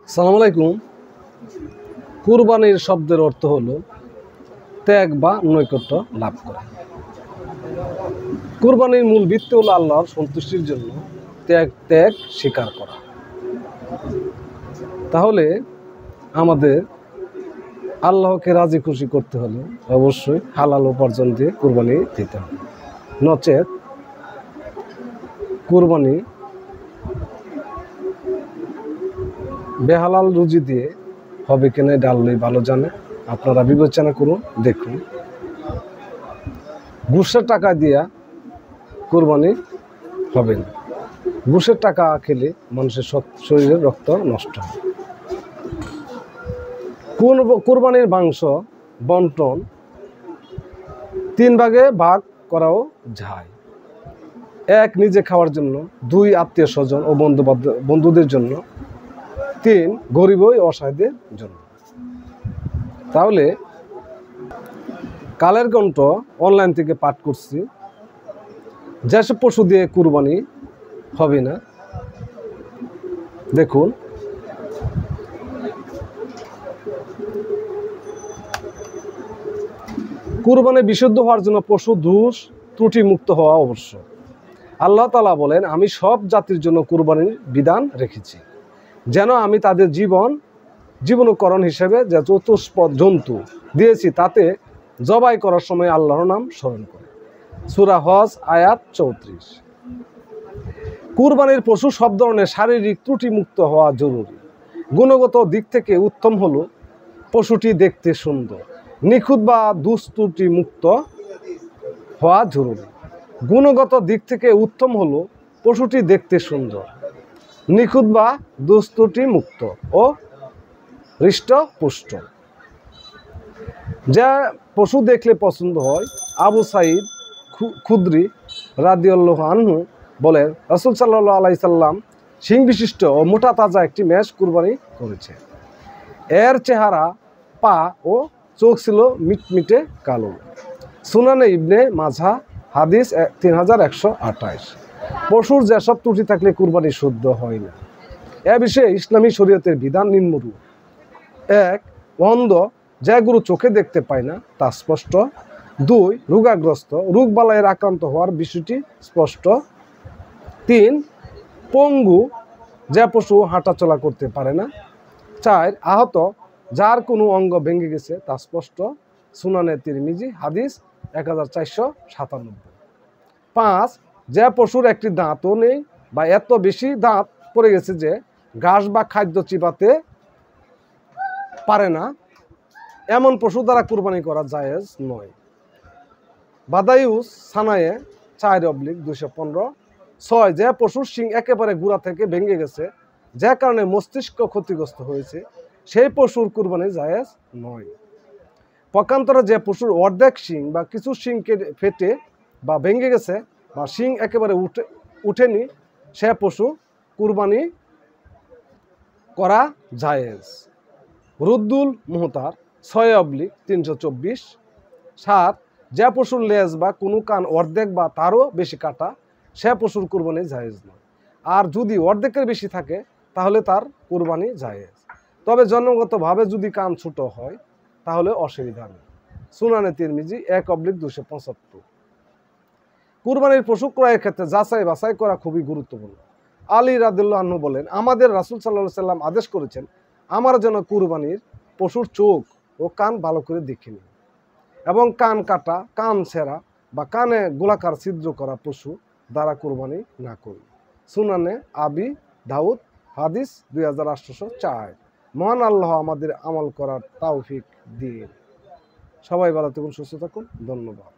আসসালামু আলাইকুম। কুরবানির শব্দের অর্থ হলো ত্যাগ বা নৈকট্য লাভ করা। কুরবানির মূল ভিত্তি হলো আল্লাহর সন্তুষ্টির জন্য ত্যাগ স্বীকার করা। তাহলে আমাদের আল্লাহকে রাজি খুশি করতে হলে অবশ্যই হালাল উপার্জন দিয়ে কুরবানি দিতে হবে, নচেত কুরবানি বেহালাল রুজি দিয়ে হবে কিনা এটা আল্লাহই ভালো জানে। আপনারা বিবেচনা করুন, দেখুন। ঘুষের টাকা দিয়া কুরবানি হবে না। ঘুষের টাকা খেলে মানুষের শরীরের রক্ত নষ্ট হয়। কুরবানির মাংস বন্টন 3 ভাগে ভাগ করাও যায়। 1 নিজে খাওয়ার জন্য, 2 আত্মীয় স্বজন ও বন্ধুদের জন্য, 3 গরিব ও অসহায়দের জন্য। তাহলে কালের কণ্ঠ অনলাইন থেকে পাঠ করছি, যেসব পশু দিয়ে কুরবানি হবে না দেখুন। কুরবানি বিশুদ্ধ হওয়ার জন্য পশু দোষ ত্রুটি মুক্ত হওয়া আবশ্যক। আল্লাহ তাআলা বলেন, আমি সব জাতির জন্য কুরবানির বিধান রেখেছি, যেন আমি তাদের জীবনকরণ হিসেবে যে চতুষ্পদ জন্তু দিয়েছি তাতে জবাই করার সময় আল্লাহর নাম স্মরণ করে। সূরা হজ আয়াত 34। কুরবানির পশু সব ধরনের শারীরিক ত্রুটি মুক্ত হওয়া জরুরি। গুণগত দিক থেকে উত্তম হলো পশুটি দেখতে সুন্দর, নিখুঁত বা দুস্ত্রুটি মুক্ত হওয়া জরুরি। গুণগত দিক থেকে উত্তম হলো পশুটি দেখতে সুন্দর, নিখুঁত বা দুস্ত্রুটি মুক্ত ও হৃষ্টপুষ্ট। যা পশু দেখলে পছন্দ হয়। আবু সাঈদ খুদরি রাদিয়াল্লাহু আনহু বলেন, রাসূল সাল্লাল্লাহু আলাইহি সাল্লাম শিং বিশিষ্ট ও মোটা তাজা একটি মেষ কুরবানি করেছে। এর চেহারা, পা ও চোখ ছিল মিটমিটে কালো। সুনানে ইবনে মাজাহ হাদিস 3128। পশুর যেসব ত্রুটি থাকলে কুরবানি শুদ্ধ হয় না, এ বিষয়ে ইসলামী শরীয়তের বিধান নিম্নরূপ। 1 অন্ধ, যে গরু চোখে দেখতে পায় না তা স্পষ্ট। 2 রোগাগ্রস্ত, রোগবালাইয়ের আক্রান্ত হওয়ার বিষয়টি স্পষ্ট। 3 পঙ্গু, যে পশু হাঁটাচলা করতে পারে না। 4 আহত, যার কোনো অঙ্গ ভেঙে গেছে তা স্পষ্ট। সুনানে তিরমিজি হাদিস 1497। 5 যে পশুর একটি দাঁতও নেই বা এত বেশি দাঁত পড়ে গেছে যে ঘাস বা খাদ্য চিবাতে পারে না, এমন পশু দ্বারা কুরবানি করা জায়েজ নয়। বাদায়ুস সানায়ে 4/215। 6 যে পশুর শিং একেবারে গোড়া থেকে ভেঙে গেছে, যে কারণে মস্তিষ্ক ক্ষতিগ্রস্ত হয়েছে, সেই পশুর কুরবানি জায়েজ নয়। পক্ষান্তরে যে পশুর অর্ধেক শিং বা কিছু শিং ফেটে বা ভেঙে গেছে বা শিং একেবারে উঠেনি, সে পশু কুরবানি করা জায়েজ। রুদ্দুল মুহতার 6/324। 7 যে পশুর লেজ বা কোনো কান অর্ধেক বা তারও বেশি কাটা, সে পশুর কুরবানি জায়েজ নয়। আর যদি অর্ধেকের বেশি থাকে তাহলে তার কুরবানি জায়েজ, তবে জন্মগতভাবে যদি কান ছোট হয় তাহলে অসুবিধা নেই। সুনানে তিরমিজি 1/275। কুরবানির পশু ক্রয়ের ক্ষেত্রে যাচাই বাছাই করা খুবই গুরুত্বপূর্ণ। আলী রাদিয়াল্লাহু আনহু বলেন, আমাদের রাসূল সাল্লাল্লাহু আলাইহি সাল্লাম আদেশ করেছেন, আমার জন্য কুরবানির পশুর চোখ ও কান ভালো করে দেখে নিন এবং কান কাটা, কান ছেঁড়া বা কানে গোলাকার ছিদ্র করা পশু দ্বারা কুরবানি না করুন। সুনানে আবি দাউদ হাদিস 2804। মহান আল্লাহ আমাদের আমল করার তৌফিক দিন। সবাই ভালো থাকুন, সুস্থ থাকুন। ধন্যবাদ।